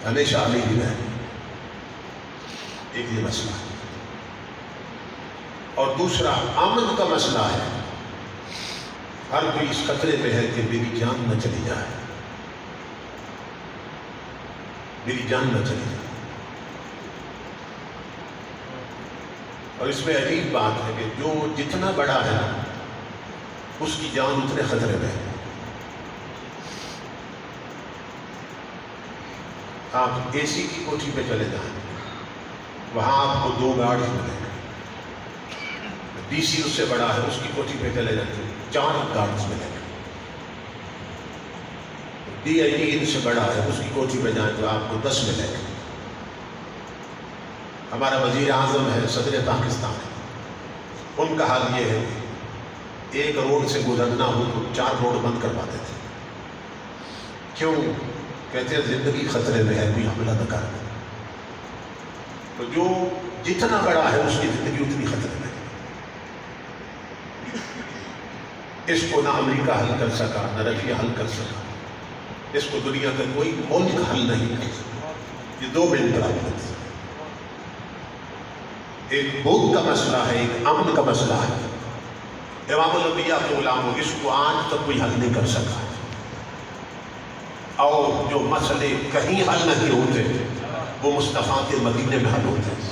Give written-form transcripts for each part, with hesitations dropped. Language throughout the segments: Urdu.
ہمیشہ علی ہی رہے، ایک یہ مسئلہ ہے۔ اور دوسرا امن کا مسئلہ ہے، ہر کوئی اس خطرے پہ ہے کہ میری جان نہ چلی جائے، میری جان نہ چلی جائے۔ اور اس میں عجیب بات ہے کہ جو جتنا بڑا ہے نا اس کی جان اتنے خطرے میں ہے۔ آپ اے سی کی کوٹھی پہ چلے جائیں، وہاں آپ کو 2 گارڈ ملیں گے۔ ڈی سی اس سے بڑا ہے، اس کی کوٹھی پہ چلے جاتے 4 گارڈز ملیں گے۔ ڈی آئی جی ان سے بڑا ہے، اس کی کوٹھی پہ جائیں تو آپ کو 10 ملیں گے۔ ہمارا وزیر اعظم ہے، صدر پاکستان ہے، ان کا حال یہ ہے کہ ایک روڈ سے گزرنا ہو تو 4 روڈ بند کروا دیتے۔ کیوں؟ کہتے ہیں زندگی خطرے میں ہے، کوئی حملہ نہ کر۔ تو جو جتنا بڑا ہے اس کی زندگی اتنی خطرے میں ہے۔ اس کو نہ امریکہ حل کر سکا، نہ رشیا حل کر سکا، اس کو دنیا کا کوئی ملک حل نہیں کر سکا۔ یہ 2 مین پرابلمز، ایک بھوک کا مسئلہ ہے، ایک امن کا مسئلہ ہے۔ امام الانبیاء کے غلام ہو، اس کو آج تک کوئی حل نہیں کر سکا۔ اور جو مسئلے کہیں حل نہیں ہوتے وہ مصطفیٰ کے مدینے میں حل ہوتے ہیں۔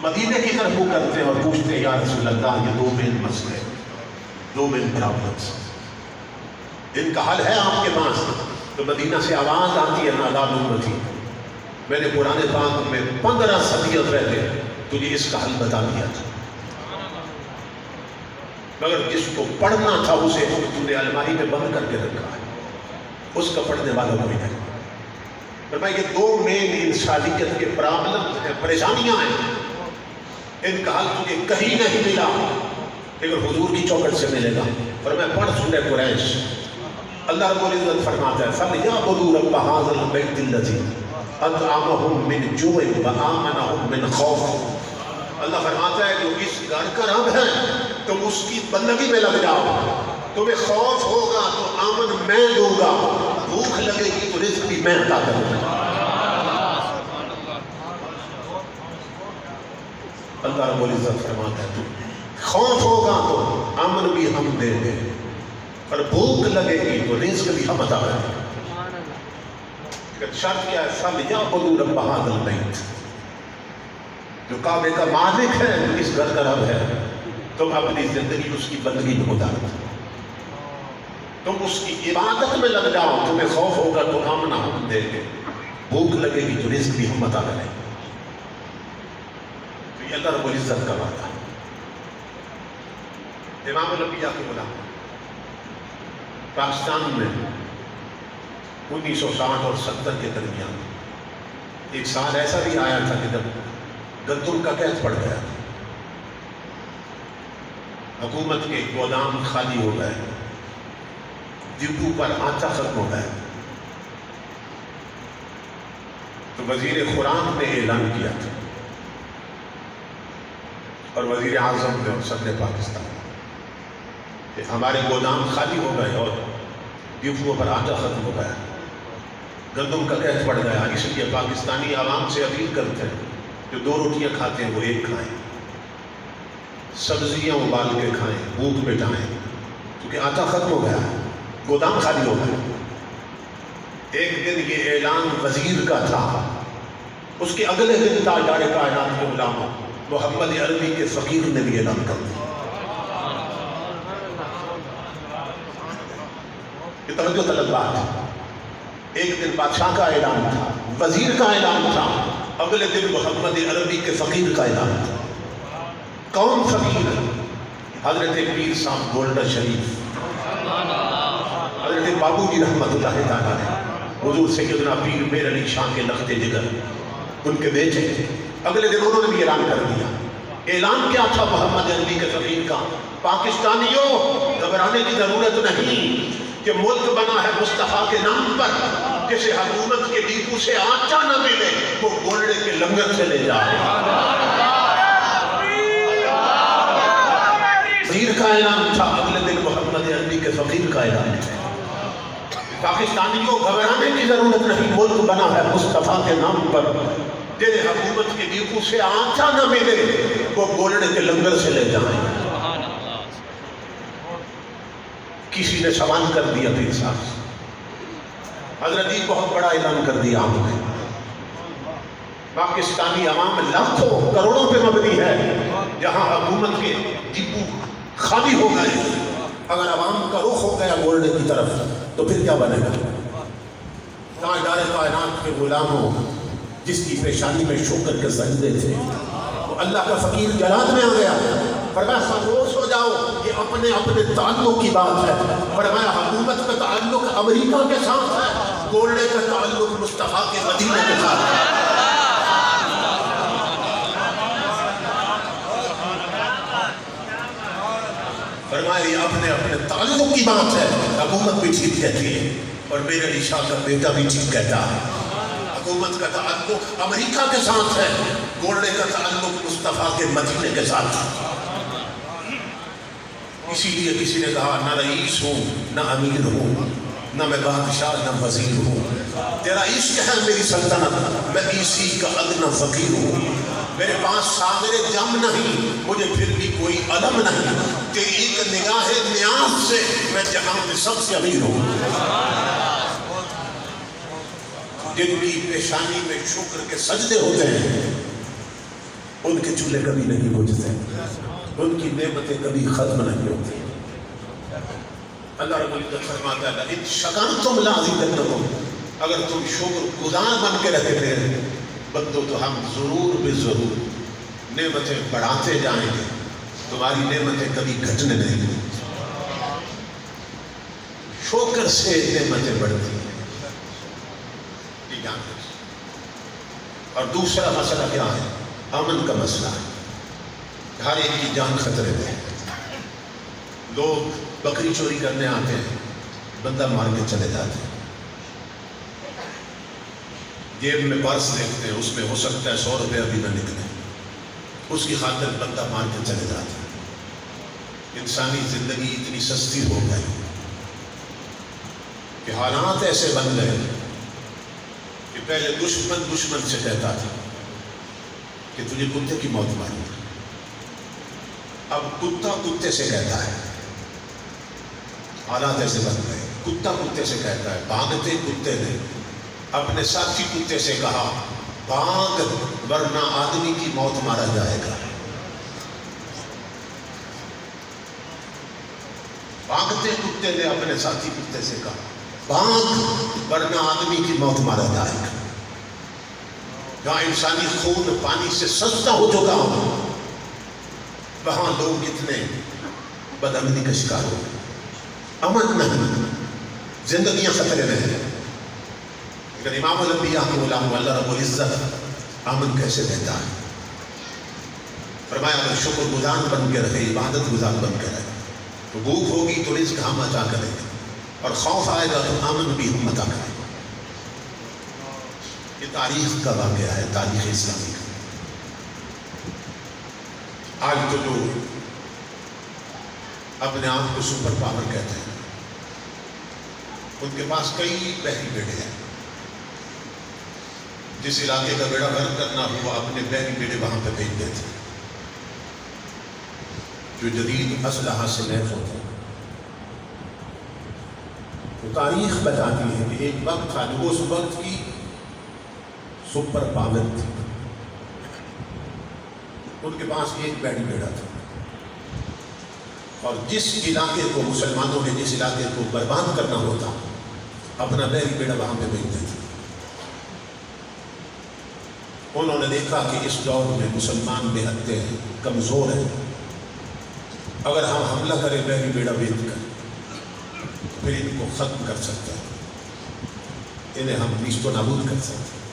مدینے کی طرف وہ کرتے ہیں اور پوچھتے ہیں یا رسول اللہ یہ 2 مین مسئلے، 2 مین پرابلمز، ان کا حل ہے آپ کے پاس؟ تو مدینہ سے آواز آتی ہے نادان امتی، میں نے قرآن پاک میں 15 صدیوں رہتے تجھے اس کا حل بتا دیا تھا، مگر جس کو پڑھنا تھا اسے تو نے الماری میں بند کر کے رکھا ہے، اس کا پڑھنے والا کوئی نہیں۔ فرمایا یہ 2 مین انسانیت کے پرابلم ہیں، پریشانیاں ہیں، ان کا حل تجھے کہیں نہیں ملا لیکن حضور کی چوکھٹ سے ملے گا۔ فرمایا پڑھ سورہ قریش، اللہ رب العزت فرماتا ہے فَلْيَعْبُدُوا رَبَّ هَٰذَا الْبَيْتِ الَّذِي أَطْعَمَهُم مِّن جُوعٍ وَآمَنَهُم مِّن خَوْفٍ۔ اللہ فرماتا ہے جو اس گھر کا رب ہے تم اس کی بندگی میں لگ جاؤ، تمہیں خوف ہوگا تو امن میں دوں گا، بھوک لگے گی تو رزق بھی میں عطا کروں گا۔ اللہ رب العزت فرماتا ہے خوف ہوگا تو امن بھی ہم دیں گے، اور بھوک لگے گی تو رزق بھی ہم عطا کریں گے۔ شرط کیا ہے؟ فَلْيَعْبُدُوا رَبَّ هَٰذَا الْبَيْتِ، جو کعبے کا مالک ہے، جو اس گھر کا رب ہے، تم اپنی زندگی اس کی بندگی میں گزارو، تم اس کی عبادت میں لگ جاؤ، تمہیں خوف ہوگا تو امن ہم دیں گے، بھوک لگے گی تو رزق بھی ہم عطا کریں گے۔ تو یہ اللہ رب العزت کا وعدہ ہے۔ امام الانبیاء کے غلام پاکستان میں 1960 اور 70 کے درمیان ایک سال ایسا بھی آیا تھا کہ جب گندم کا قحط پڑ گیا، حکومت کے گودام خالی ہو گئے، ڈپو پر آٹا ختم ہو گیا، تو وزیر خوراک نے اعلان کیا تھا اور وزیر اعظم نے اور صدر پاکستان کہ ہمارے گودام خالی ہو گئے اور ڈپو پر آٹا ختم ہو گیا، گندم کا قحط پڑ گیا، اس لیے پاکستانی عوام سے اپیل کرتے ہیں جو 2 روٹیاں کھاتے ہیں وہ 1 کھائیں، سبزیاں ابال کے کھائیں، بھوک مٹائیں، کیونکہ آٹا ختم ہو گیا ہے، گودام خالی ہو گیا۔ ایک دن یہ اعلان وزیر کا تھا، اس کے اگلے دن تاجدار کائنات کے علامہ محمد عربی کے فقیر نے بھی اعلان کر دیا۔ یہ توجہ طلب بات ہے، ایک دن بادشاہ کا اعلان تھا، وزیر کا اعلان تھا، اگلے دن محمد عربی کے فقیر کا اعلان تھا۔ کون فقیر؟ حضرت پیر صاحب گولڈا شریف، حضرت بابو جی رحمت اللہ تعالیٰ نے، حضور سیدنا پیر میر علی شاہ کے لخت جگر، ان کے بیٹے، اگلے دن انہوں نے بھی اعلان کر دیا۔ اعلان کیا تھا محمد عربی کے فقیر کا؟ پاکستانیوں گھبرانے کی ضرورت نہیں کہ ملک بنا ہے مصطفیٰ کے نام پر، جسے حکومت کے ڈپو سے آٹا نہ ملے وہ گولڈے کے لنگر سے لے جائے۔ وزیر کا اعلان تھا، اگلے دن محمد عربی کے فقیر کا اعلان تھا۔ پاکستانیوں گھبرانے کی ضرورت نہیں، ملک بنا ہے مصطفیٰ کے نام پر. تیرے حکومت کے ڈیپو سے آنچا نہ ملے وہ گولڑے کے لنگر سے لے جائیں. کسی نے سوال کر دیا پیر صاحب سے، حضرت جی بہت بڑا اعلان کر دیا آپ نے، پاکستانی عوام لاکھوں کروڑوں پہ مبنی ہے، جہاں حکومت کے ڈپو خالی ہو گئے، اگر عوام کا رخ ہو گیا گولڈے کی طرف تو پھر کیا بنے گا؟ تاجدار کائنات کے غلاموں جس کی پیشانی میں شکر کے سجدے تھے، وہ اللہ کا فقیر جلال میں آ گیا. فرمایا خاموش ہو جاؤ، یہ اپنے اپنے تعلق کی بات ہے. فرمایا حکومت کا تعلق امریکہ کے ساتھ ہے، گولڈے کا تعلق مصطفیٰ کے مدینے کے ساتھ ہے. فرمایا یہ اپنے اپنے تعلق کی بات ہے. حکومت بھی ٹھیک کہتی ہے اور میرے علی شاہ کا بیٹا بھی ٹھیک کہتا ہے. حکومت کا تعلق امریکہ کے ساتھ ہے، گولڈے کا تعلق مصطفیٰ کے مدینے کے ساتھ ہے. اسی لیے کسی نے کہا نہ رئیس ہوں نہ امیر ہوں، نہ میں بادشاہ نہ وزیر ہوں، تیرا عشق ہے میری سلطنت، میں اسی کا ادنیٰ فقیر ہوں. میرے پاس ساغر جم نہیں، مجھے پھر بھی کوئی علم نہیں، تیری ایک نگاہ نیاز سے میں جہاں میں سب سے امیر ہوں. جن کی پیشانی میں شکر کے سجدے ہوتے ہیں ان کے چولہے کبھی نہیں بجھتے، ان کی نعمتیں کبھی ختم نہیں ہوتی. اللہ رب العزت فرماتا ہے ان شکرتم لازیدنکم، اگر تم شکر گزار بن کے رہتے تھے بندو تو ہم ضرور بے ضرور نعمتیں بڑھاتے جائیں گے، تمہاری نعمتیں کبھی گھٹنے نہیں گی. شکر سے نعمتیں بڑھتی ہیں. اور دوسرا مسئلہ کیا ہے؟ امن کا مسئلہ ہے. ہر ایک کی جان خطرے میں ہے. لوگ بکری چوری کرنے آتے ہیں، بندہ مار کے چلے جاتے ہیں. جیب میں پرس دیکھتے ہیں، اس میں ہو سکتا ہے 100 روپے ابھی نہ نکلے، اس کی خاطر بندہ مار کے چلے جاتا ہے. انسانی زندگی اتنی سستی ہو گئی کہ حالات ایسے بن گئے کہ پہلے دشمن سے کہتا تھا کہ تجھے کتے کی موت ماری، اب کتا کتے سے کہتا ہے. حالات ایسے بن گئے، کتا کتے سے کہتا ہے. بھاگتے کتے نے اپنے ساتھی کتے سے کہا بھاگ ورنہ آدمی کی موت مارا جائے گا. بھاگتے کتے نے اپنے ساتھی کتے سے کہا بھاگ ورنہ آدمی کی موت مارا جائے گا. جہاں انسانی خون پانی سے سستا ہو چکا ہو وہاں لوگ اتنے بدامنی کا شکار ہو. امن نہیں، زندگیاں خطرے میں ہیں. لیکن امام الانبیاء کے غلام اللہ رب العزت امن کیسے دیتا ہے؟ فرمایا اگر شکر گزار بن کے رہے، عبادت گزار بن کے رہے تو بھوک ہوگی تو رزق ہم عطا کریں گے، اور خوف آئے گا تو امن بھی ہم عطا کریں گے. یہ تاریخ کا واقعہ ہے، تاریخ اسلامی کا. آج تو لوگ اپنے آپ کو سپر پاور کہتے ہیں، ان کے پاس کئی بحری بیڑے ہیں. جس علاقے کا بیڑا غرق کرنا ہوا اپنے بحری بیڑے وہاں پہ بھیج دیتے جو جدید اسلحہ سے لیس ہوتے ہیں. تو تاریخ بتاتی ہے کہ ایک وقت تھا جو اس وقت کی سپر پاور تھی، ان کے پاس ایک بحری بیڑا تھا، اور جس علاقے کو مسلمانوں نے جس علاقے کو برباد کرنا ہوتا اپنا بحری بیڑا وہاں پہ بھیج دیتے. انہوں نے دیکھا کہ اس دور میں مسلمان بے حد ہیں، کمزور ہیں، اگر ہم حملہ کریں بحری بیڑا بیچ کر پھر ان کو ختم کر سکتے ہیں، انہیں ہم نیست و نابود کر سکتے ہیں.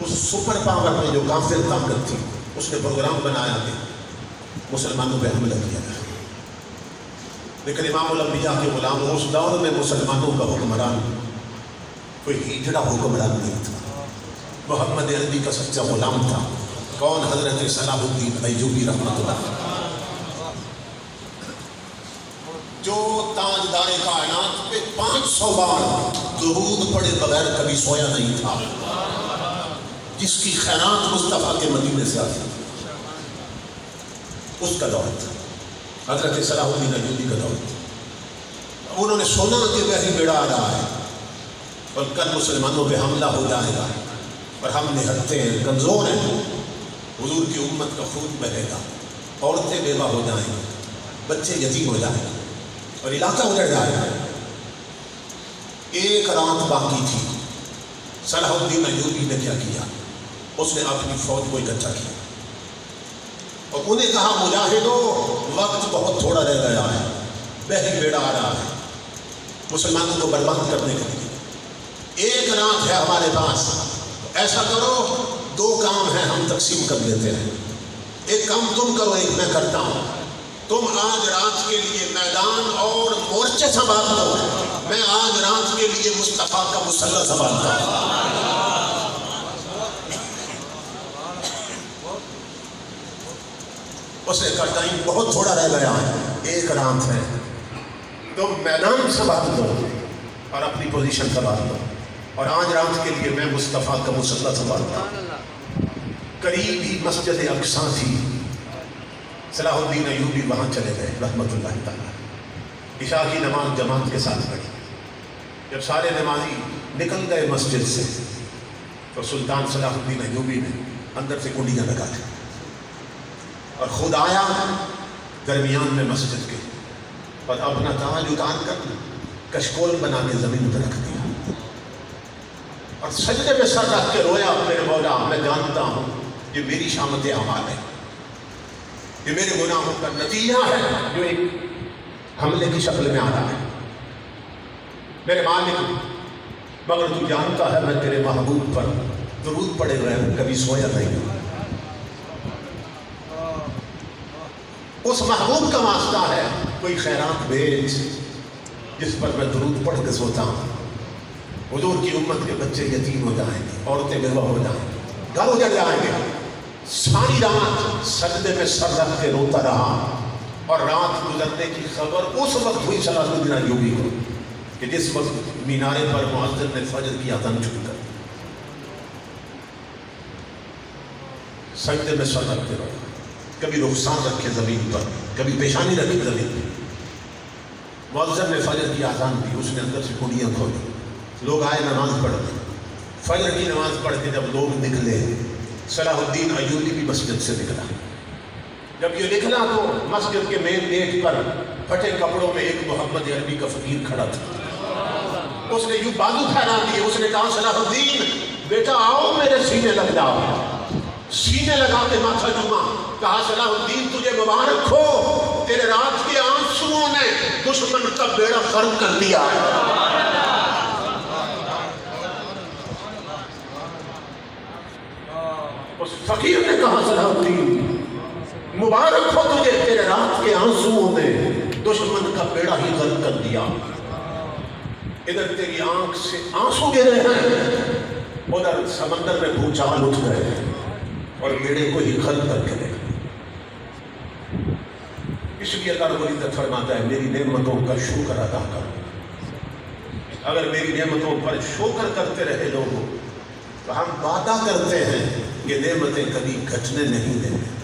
اس سپر پاور میں جو کافر طاقت تھی اس نے پروگرام بنایا کہ مسلمانوں پہ حملہ کیا جائے. لیکن امام الانبیاء کے غلام اس دور میں مسلمانوں کا حکمران کوئی ہجڑا حکمران نہیں تھا، محمد عربی کا سچا غلام تھا. کون؟ حضرت صلاح الدین ایوبی رحمۃ اللہ. جو تاجدار کائنات پہ 500 بار درود پڑے بغیر کبھی سویا نہیں تھا، جس کی خیرات مصطفیٰ کے مدینے سے آتی، اس کا دور تھا حضرت صلاح الدین ایوبی کا دور تھا۔ انہوں نے سنا کہ وہی بیڑا آ رہا ہے اور کل مسلمانوں پہ حملہ ہو جائے گا اور ہم نہتے ہیں، کمزور ہیں، حضور کی امت کا خون بہے گا، عورتیں بیوہ ہو جائیں گی، بچے یتیم ہو جائیں گے اور علاقہ اجڑ جائے گا۔ ایک رات باقی تھی، صلاح الدین ایوبی نے کیا کیا؟ اس نے اپنی فوج کو اکٹھا کیا اور انہیں کہا مجاہدوں، وقت بہت تھوڑا رہ گیا ہے، بحری بیڑا آ رہا ہے مسلمانوں کو برباد کرنے کے لیے، ایک رات ہے ہمارے پاس، ایسا کرو 2 کام ہیں ہم تقسیم کر لیتے ہیں، ایک کام تم کرو ایک میں کرتا ہوں، تم آج رات کے لیے میدان اور مورچے سنبھال دو، میں آج رات کے لیے مصطفیٰ کا مسلح سنبھالتا ہوں۔ اس نے کہا ٹائم بہت تھوڑا رہ گیا ہے، ایک رات ہے، تم میدان سنبھال دو اور اپنی پوزیشن سنبھال دو، اور آج رات کے لیے میں مصطفیٰ کا مسلح سنبھالتا ہوں۔ قریب ہی مسجد اقصیٰ تھی، صلاح الدین ایوبی وہاں چلے گئے رحمۃ اللہ تعالیٰ، عشاء کی نماز جماعت کے ساتھ پڑھی۔ جب سارے نمازی نکل گئے مسجد سے تو سلطان صلاح الدین ایوبی نے اندر سے کنڈیاں لگا دی اور خود آیا درمیان میں مسجد کے اور اپنا تاج اتار کر کشکول بنا کے زمین پر رکھ دیا اور سجدے میں سر رکھ کے رویا، میرے مولا میں جانتا ہوں یہ میری شامت اعمال ہے، یہ میرے گناہوں کا نتیجہ ہے جو ایک حملے کی شکل میں آ رہا ہے، میرے مالک مگر تو جانتا ہے میں تیرے محبوب پر درود پڑے ہوئے کبھی سویا نہیں ہوں، اس محبوب کا واسطہ ہے کوئی خیرات بھیج جس پر میں درود پڑھ کے سوتا ہوں، حضور کی امت کے بچے یتیم ہو جائیں گے، عورتیں بیوہ ہو جائیں گے، گھر اجڑ جائیں گے۔ ساری رات سجدے میں سر رکھ کے روتا رہا اور رات گزرنے کی خبر اس وقت ہوئی صلاح الدین ایوبی کو کہ جس وقت مینارے پر مؤذن نے فجر کی اذان چھوڑ کر سجدے میں سر رکھ کے روتا، کبھی رخسان رکھے زمین پر، کبھی پیشانی رکھی زمین پر۔ مؤذن نے فجر کی اذان دی، اس نے اندر سے کنڈیاں کھولی، لوگ آئے نماز پڑھنے، فجر کی نماز پڑھ کے جب لوگ نکلے صلاح الدین ایوبی بھی مسجد سے نکلا، جب یہ نکلا تو مسجد کے مین گیٹ پر پھٹے کپڑوں میں ایک محمد عربی کا فقیر کھڑا تھا، اس نے یوں بازو پھیلا دیے، اس نے کہا صلاح الدین بیٹا آؤ میرے سینے لگ جاؤ، سینے لگا کے ماتھا چوما، کہا صلاح الدین تجھے مبارک ہو، تیرے رات کے آنسوؤں نے دشمن کا بیڑا غرق کر دیا ہے۔ اس فقیر نے کہا صلاح الدین مبارک ہو تجھے، تیرے رات کے آنسوؤں نے دشمن کا بیڑا ہی غرق کر دیا، ادھر تیری آنکھ سے آنسو گرے ہیں، ادھر سمندر میں بھوچال اٹھ گئے اور بیڑے کو ہی غرق کر کے دے۔ اس لیے اللہ رب العزت فرماتا ہے میری نعمتوں کا شکر ادا کرو، اگر میری نعمتوں پر شکر کرتے رہے لوگوں تو ہم وعدہ کرتے ہیں کہ نعمتیں کبھی گھٹنے نہیں دیں گے۔